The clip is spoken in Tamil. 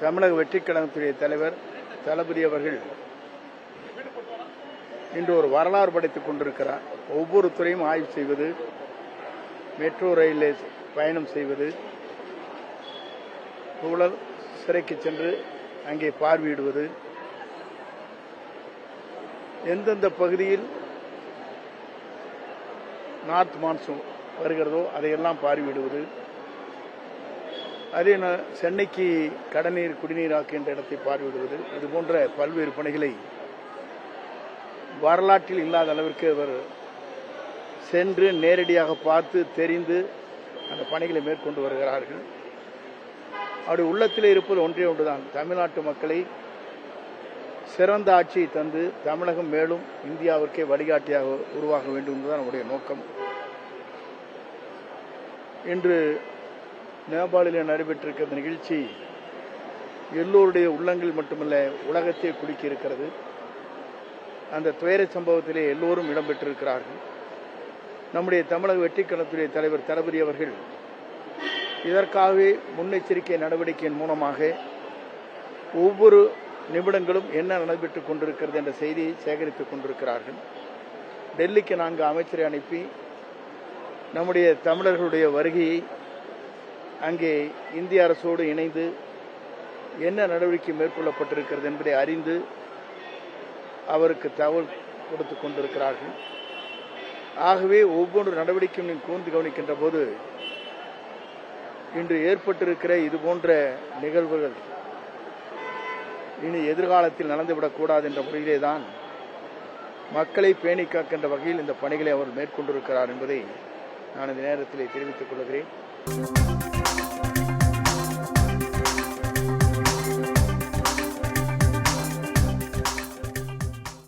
தமிழக வெற்றிக் கழகத்துடைய தலைவர் தளபதி அவர்கள் இன்று ஒரு வரலாறு படைத்துக் கொண்டிருக்கிறார். ஒவ்வொரு துறையும் ஆய்வு செய்வது, மெட்ரோ ரயிலில் பயணம் செய்வது, ஊழல் சிறைக்கு சென்று அங்கே பார்வையிடுவது, எந்தெந்த பகுதியில் நார்த் மான்சூன் வருகிறதோ அதையெல்லாம் பார்வையிடுவது, அதே சென்னைக்கு கடநீர் குடிநீராக்குகின்ற இடத்தை பார்வையிடுவது, இதுபோன்ற பல்வேறு பணிகளை வரலாற்றில் இல்லாத அளவிற்கு அவர் சென்று நேரடியாக பார்த்து தெரிந்து அந்த பணிகளை மேற்கொண்டு வருகிறார்கள். அவருடைய உள்ளத்தில் இருப்பது ஒன்றே ஒன்றுதான், தமிழ்நாட்டு மக்களை சிறந்த ஆட்சியை தந்து தமிழகம் மேலும் இந்தியாவிற்கே வழிகாட்டியாக உருவாக வேண்டும் என்பதுதான் நம்முடைய நோக்கம். இன்று நேபாளில் நடைபெற்றிருக்கிற நிகழ்ச்சி எல்லோருடைய உள்ளங்கள் மட்டுமல்ல உலகத்தை குலுக்கி இருக்கிறது. அந்த துயர சம்பவத்திலே எல்லோரும் இடம்பெற்றிருக்கிறார்கள். நம்முடைய தமிழக வெற்றிக் கழகத்துடைய தலைவர் தளபதி அவர்கள் இதற்காகவே முன்னெச்சரிக்கை நடவடிக்கையின் மூலமாக ஒவ்வொரு நிமிடங்களும் என்ன நடைபெற்றுக் கொண்டிருக்கிறது என்ற செய்தியை சேகரித்துக் கொண்டிருக்கிறார்கள். டெல்லிக்கு 4 அமைச்சரை அனுப்பி நம்முடைய தமிழர்களுடைய வருகையை அங்கே இந்திய அரசோடு இணைந்து என்ன நடவடிக்கை மேற்கொள்ளப்பட்டிருக்கிறது என்பதை அறிந்து அவருக்கு தகவல் கொடுத்துக் கொண்டிருக்கிறார்கள். ஆகவே ஒவ்வொரு நடவடிக்கையும் கூர்ந்து கவனிக்கின்ற போது இன்று ஏற்பட்டிருக்கிற இதுபோன்ற நிகழ்வுகள் இனி எதிர்காலத்தில் நடந்துவிடக்கூடாது என்ற முறையிலே தான் மக்களை பேணி காக்கின்ற வகையில் இந்த பணிகளை அவர் மேற்கொண்டிருக்கிறார் என்பதை நான் இந்த நேரத்தில் தெரிவித்துக் கொள்கிறேன்.